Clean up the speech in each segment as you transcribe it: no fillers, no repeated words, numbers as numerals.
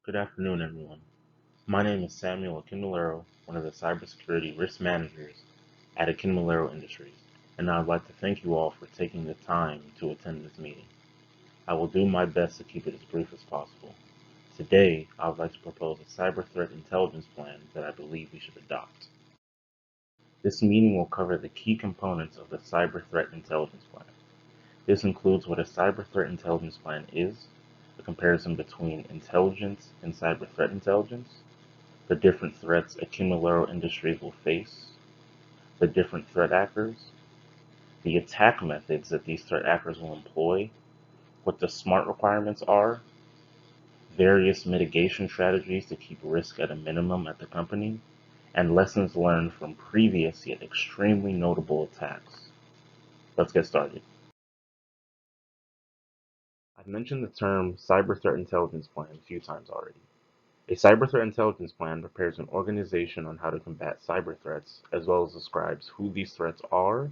Good afternoon, everyone. My name is Samuel Akinmulero, one of the cybersecurity risk managers at Akinmulero Industries, and I would like to thank you all for taking the time to attend this meeting. I will do my best to keep it as brief as possible. Today, I would like to propose a cyber threat intelligence plan that I believe we should adopt. This meeting will cover the key components of the cyber threat intelligence plan. This includes what a cyber threat intelligence plan is, a comparison between intelligence and cyber threat intelligence, the different threats Akinmulero Industries will face, the different threat actors, the attack methods that these threat actors will employ, what the SMART requirements are, various mitigation strategies to keep risk at a minimum at the company, and lessons learned from previous yet extremely notable attacks. Let's get started. I've mentioned the term Cyber Threat Intelligence Plan a few times already. A cyber threat intelligence plan prepares an organization on how to combat cyber threats, as well as describes who these threats are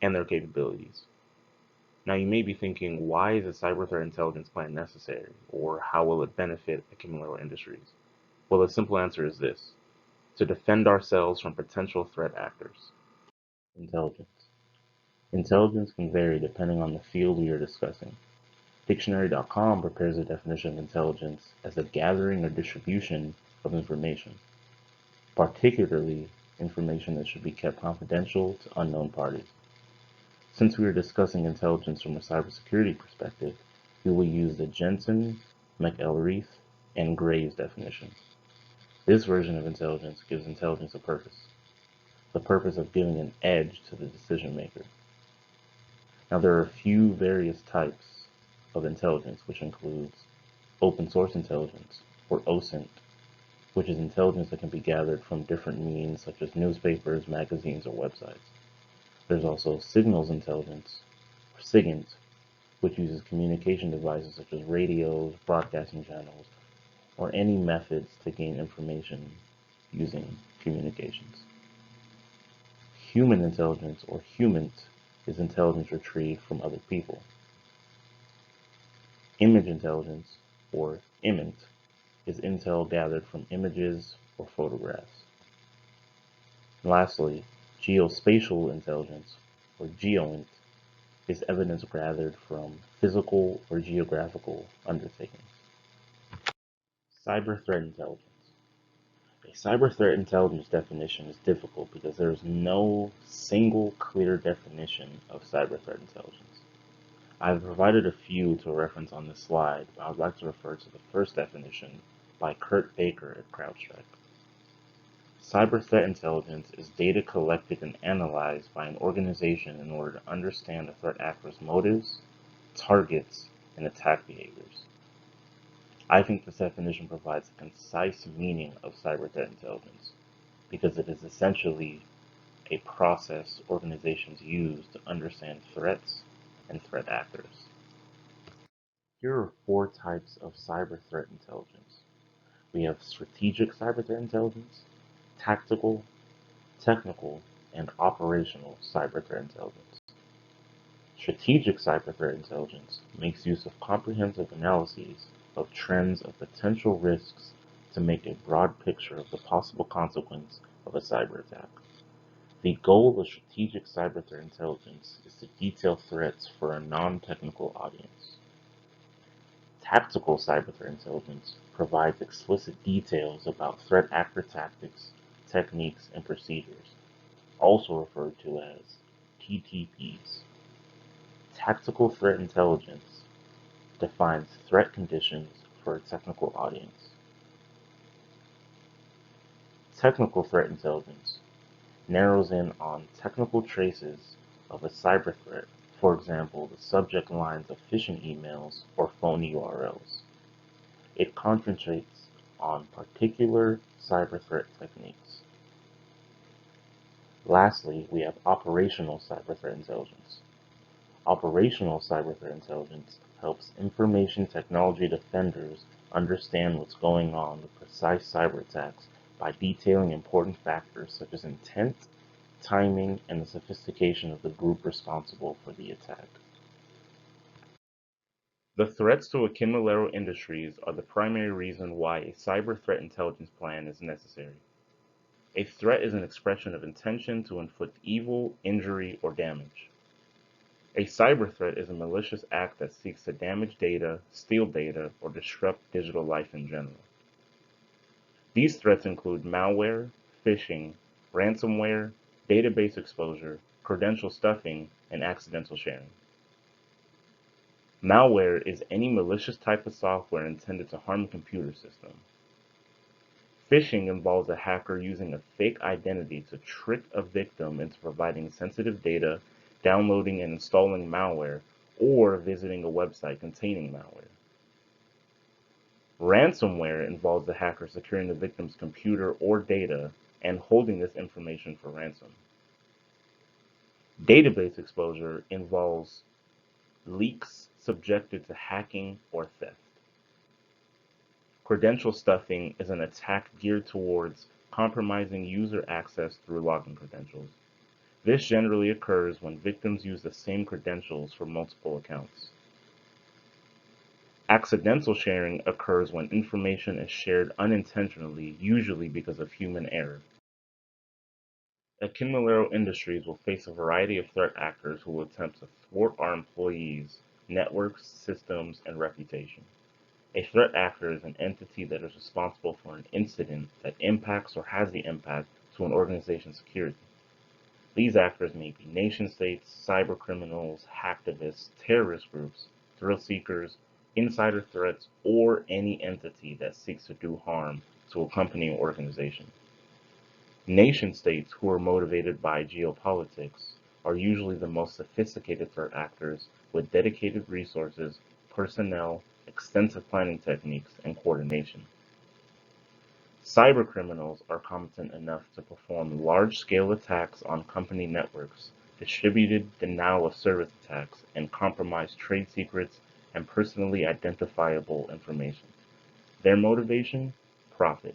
and their capabilities. Now you may be thinking, why is a cyber threat intelligence plan necessary, or how will it benefit Akinmulero Industries? Well, the simple answer is this: to defend ourselves from potential threat actors. Intelligence. Intelligence can vary depending on the field we are discussing. Dictionary.com prepares a definition of intelligence as the gathering or distribution of information, particularly information that should be kept confidential to unknown parties. Since we are discussing intelligence from a cybersecurity perspective, we will use the Jensen, McElreath, and Graves definitions. This version of intelligence gives intelligence a purpose, the purpose of giving an edge to the decision maker. Now there are a few various types of intelligence, which includes open source intelligence, or OSINT, which is intelligence that can be gathered from different means such as newspapers, magazines, or websites. There's also signals intelligence, or SIGINT, which uses communication devices such as radios, broadcasting channels, or any methods to gain information using communications. Human intelligence, or HUMINT, is intelligence retrieved from other people. Image intelligence, or IMINT, is intel gathered from images or photographs. And lastly, geospatial intelligence, or GEOINT, is evidence gathered from physical or geographical undertakings. Cyber threat intelligence. A cyber threat intelligence definition is difficult because there is no single clear definition of cyber threat intelligence. I have provided a few to reference on this slide, but I would like to refer to the first definition by Kurt Baker at CrowdStrike. Cyber threat intelligence is data collected and analyzed by an organization in order to understand a threat actor's motives, targets, and attack behaviors. I think this definition provides a concise meaning of cyber threat intelligence because it is essentially a process organizations use to understand threats and threat actors. Here are 4 types of cyber threat intelligence. We have strategic cyber threat intelligence, tactical, technical, and operational cyber threat intelligence. Strategic cyber threat intelligence makes use of comprehensive analyses of trends of potential risks to make a broad picture of the possible consequence of a cyber attack. The goal of strategic cyber threat intelligence is to detail threats for a non-technical audience. Tactical cyber threat intelligence provides explicit details about threat actor tactics, techniques, and procedures, also referred to as TTPs. Tactical threat intelligence defines threat conditions for a technical audience. Technical threat intelligence narrows in on technical traces of a cyber threat, for example, the subject lines of phishing emails or phone URLs. It concentrates on particular cyber threat techniques. Lastly, we have operational cyber threat intelligence. Operational cyber threat intelligence helps information technology defenders understand what's going on with precise cyber attacks by detailing important factors such as intent, timing, and the sophistication of the group responsible for the attack. The threats to Akinmulero Industries are the primary reason why a cyber threat intelligence plan is necessary. A threat is an expression of intention to inflict evil, injury, or damage. A cyber threat is a malicious act that seeks to damage data, steal data, or disrupt digital life in general. These threats include malware, phishing, ransomware, database exposure, credential stuffing, and accidental sharing. Malware is any malicious type of software intended to harm a computer system. Phishing involves a hacker using a fake identity to trick a victim into providing sensitive data, downloading and installing malware, or visiting a website containing malware. Ransomware involves the hacker securing the victim's computer or data and holding this information for ransom. Database exposure involves leaks subjected to hacking or theft. Credential stuffing is an attack geared towards compromising user access through login credentials. This generally occurs when victims use the same credentials for multiple accounts. Accidental sharing occurs when information is shared unintentionally, usually because of human error. Akinmulero Industries will face a variety of threat actors who will attempt to thwart our employees, networks, systems, and reputation. A threat actor is an entity that is responsible for an incident that impacts or has the impact to an organization's security. These actors may be nation-states, cyber criminals, hacktivists, terrorist groups, thrill seekers, insider threats, or any entity that seeks to do harm to a company or organization. Nation-states who are motivated by geopolitics are usually the most sophisticated threat actors with dedicated resources, personnel, extensive planning techniques, and coordination. Cybercriminals are competent enough to perform large-scale attacks on company networks, distributed denial-of-service attacks, and compromise trade secrets and personally identifiable information. Their motivation? Profit.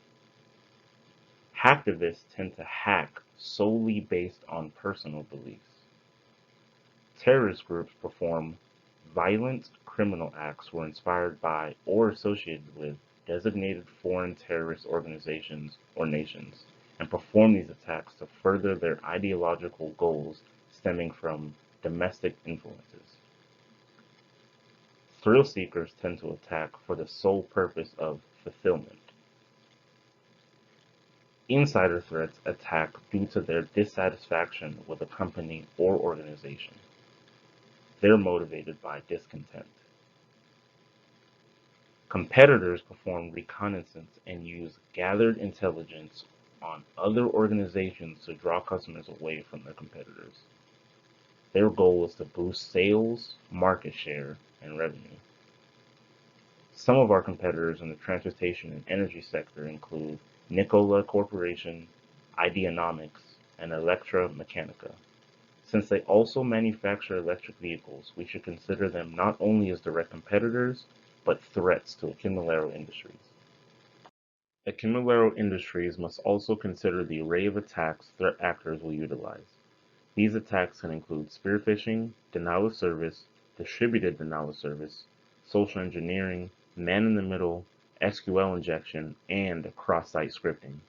Hacktivists tend to hack solely based on personal beliefs. Terrorist groups perform violent criminal acts were inspired by or associated with designated foreign terrorist organizations or nations, and perform these attacks to further their ideological goals stemming from domestic influences. Thrill seekers tend to attack for the sole purpose of fulfillment. Insider threats attack due to their dissatisfaction with a company or organization. They're motivated by discontent. Competitors perform reconnaissance and use gathered intelligence on other organizations to draw customers away from their competitors. Their goal is to boost sales, market share, and revenue. Some of our competitors in the transportation and energy sector include Nikola Corporation, Ideanomics, and Electra Mechanica. Since they also manufacture electric vehicles, we should consider them not only as direct competitors, but threats to Akinmulero Industries. Akinmulero Industries must also consider the array of attacks threat actors will utilize. These attacks can include spear phishing, denial of service, distributed denial of service, social engineering, man-in-the-middle, SQL injection, and cross-site scripting.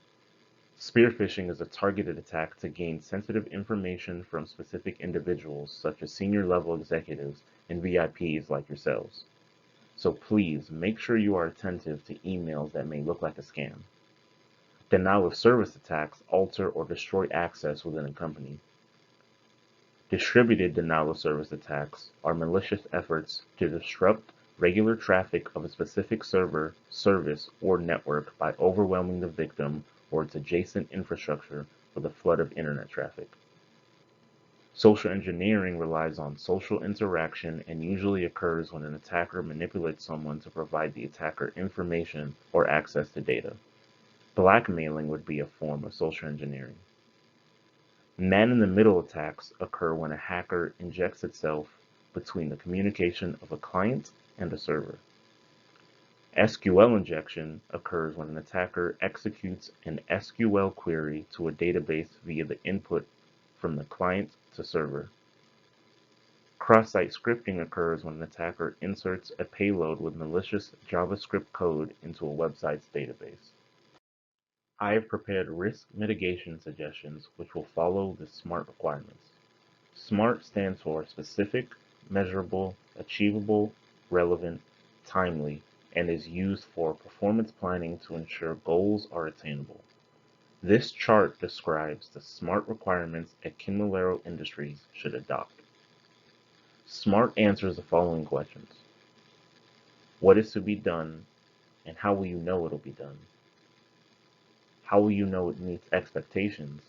Spear phishing is a targeted attack to gain sensitive information from specific individuals, such as senior-level executives and VIPs like yourselves. So please make sure you are attentive to emails that may look like a scam. Denial of service attacks alter or destroy access within a company. Distributed denial of service attacks are malicious efforts to disrupt regular traffic of a specific server, service, or network by overwhelming the victim or its adjacent infrastructure with a flood of internet traffic. Social engineering relies on social interaction and usually occurs when an attacker manipulates someone to provide the attacker information or access to data. Blackmailing would be a form of social engineering. Man-in-the-middle attacks occur when a hacker injects itself between the communication of a client and a server. SQL injection occurs when an attacker executes an SQL query to a database via the input from the client to server. Cross-site scripting occurs when an attacker inserts a payload with malicious JavaScript code into a website's database. I have prepared risk mitigation suggestions which will follow the SMART requirements. SMART stands for specific, measurable, achievable, relevant, timely, and is used for performance planning to ensure goals are attainable. This chart describes the SMART requirements Akinmulero Industries should adopt. SMART answers the following questions. What is to be done, and how will you know it'll be done? How will you know it meets expectations?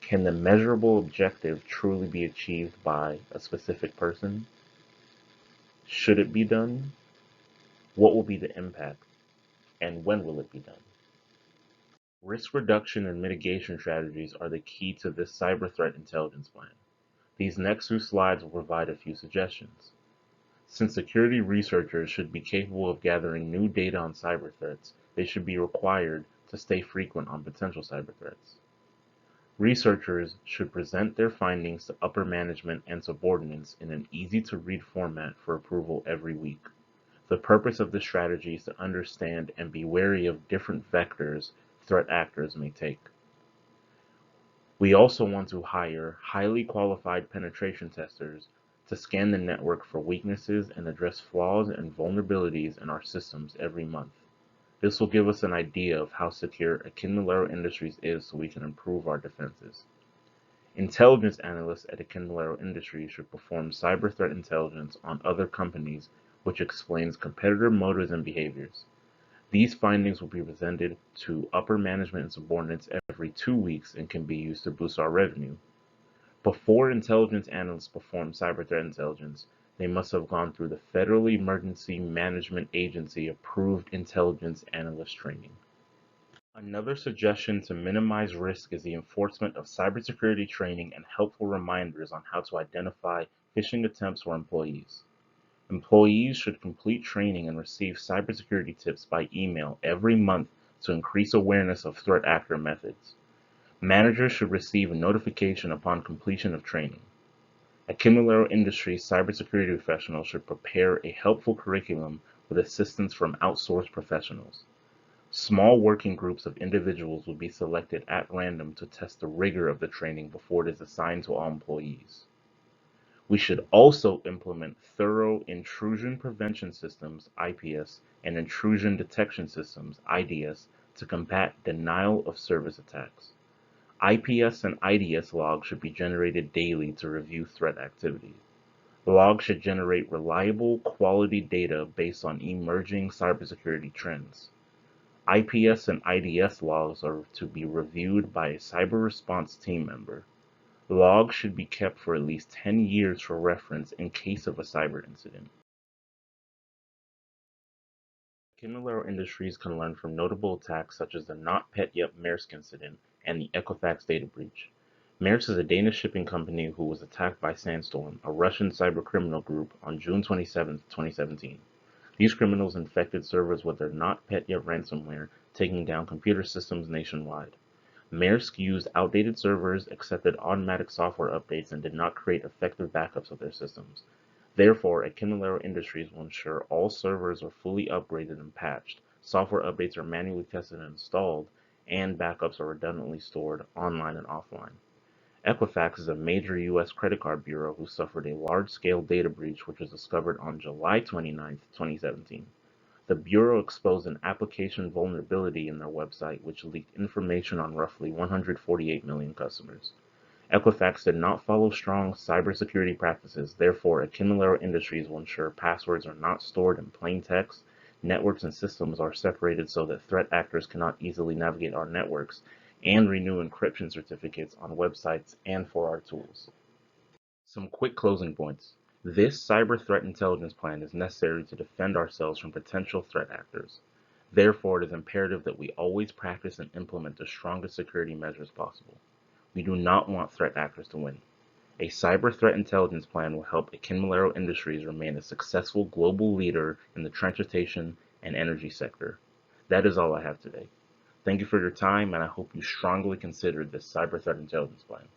Can the measurable objective truly be achieved by a specific person? Should it be done? What will be the impact? And when will it be done? Risk reduction and mitigation strategies are the key to this cyber threat intelligence plan. These next few slides will provide a few suggestions. Since security researchers should be capable of gathering new data on cyber threats, they should be required to stay frequent on potential cyber threats. Researchers should present their findings to upper management and subordinates in an easy-to-read format for approval every week. The purpose of this strategy is to understand and be wary of different vectors threat actors may take. We also want to hire highly qualified penetration testers to scan the network for weaknesses and address flaws and vulnerabilities in our systems every month. This will give us an idea of how secure Akinmulero Industries is so we can improve our defenses. Intelligence analysts at Akinmulero Industries should perform cyber threat intelligence on other companies, which explains competitor motives and behaviors. These findings will be presented to upper management and subordinates every 2 weeks and can be used to boost our revenue. Before intelligence analysts perform cyber threat intelligence, they must have gone through the Federal Emergency Management Agency approved intelligence analyst training. Another suggestion to minimize risk is the enforcement of cybersecurity training and helpful reminders on how to identify phishing attempts for employees. Employees should complete training and receive cybersecurity tips by email every month to increase awareness of threat actor methods. Managers should receive a notification upon completion of training. Akinmulero Industries cybersecurity professionals should prepare a helpful curriculum with assistance from outsourced professionals. Small working groups of individuals will be selected at random to test the rigor of the training before it is assigned to all employees. We should also implement thorough intrusion prevention systems, IPS, and intrusion detection systems, IDS, to combat denial of service attacks. IPS and IDS logs should be generated daily to review threat activity. The logs should generate reliable, quality data based on emerging cybersecurity trends. IPS and IDS logs are to be reviewed by a cyber response team member. Logs should be kept for at least 10 years for reference in case of a cyber incident. Akinmulero Industries can learn from notable attacks such as the NotPetYet Maersk incident and the Equifax data breach. Maersk is a Danish shipping company who was attacked by Sandstorm, a Russian cybercriminal group, on June 27, 2017. These criminals infected servers with their NotPetYet ransomware, taking down computer systems nationwide. Maersk used outdated servers, accepted automatic software updates, and did not create effective backups of their systems. Therefore, Akinmulero Industries will ensure all servers are fully upgraded and patched, software updates are manually tested and installed, and backups are redundantly stored online and offline. Equifax is a major U.S. credit card bureau who suffered a large-scale data breach which was discovered on July 29, 2017. The Bureau exposed an application vulnerability in their website which leaked information on roughly 148 million customers. Equifax did not follow strong cybersecurity practices, therefore Akinmulero Industries will ensure passwords are not stored in plain text, networks and systems are separated so that threat actors cannot easily navigate our networks, and renew encryption certificates on websites and for our tools. Some quick closing points. This cyber threat intelligence plan is necessary to defend ourselves from potential threat actors. Therefore, it is imperative that we always practice and implement the strongest security measures possible. We do not want threat actors to win. A cyber threat intelligence plan will help Akinmulero Industries remain a successful global leader in the transportation and energy sector. That is all I have today. Thank you for your time, and I hope you strongly consider this cyber threat intelligence plan.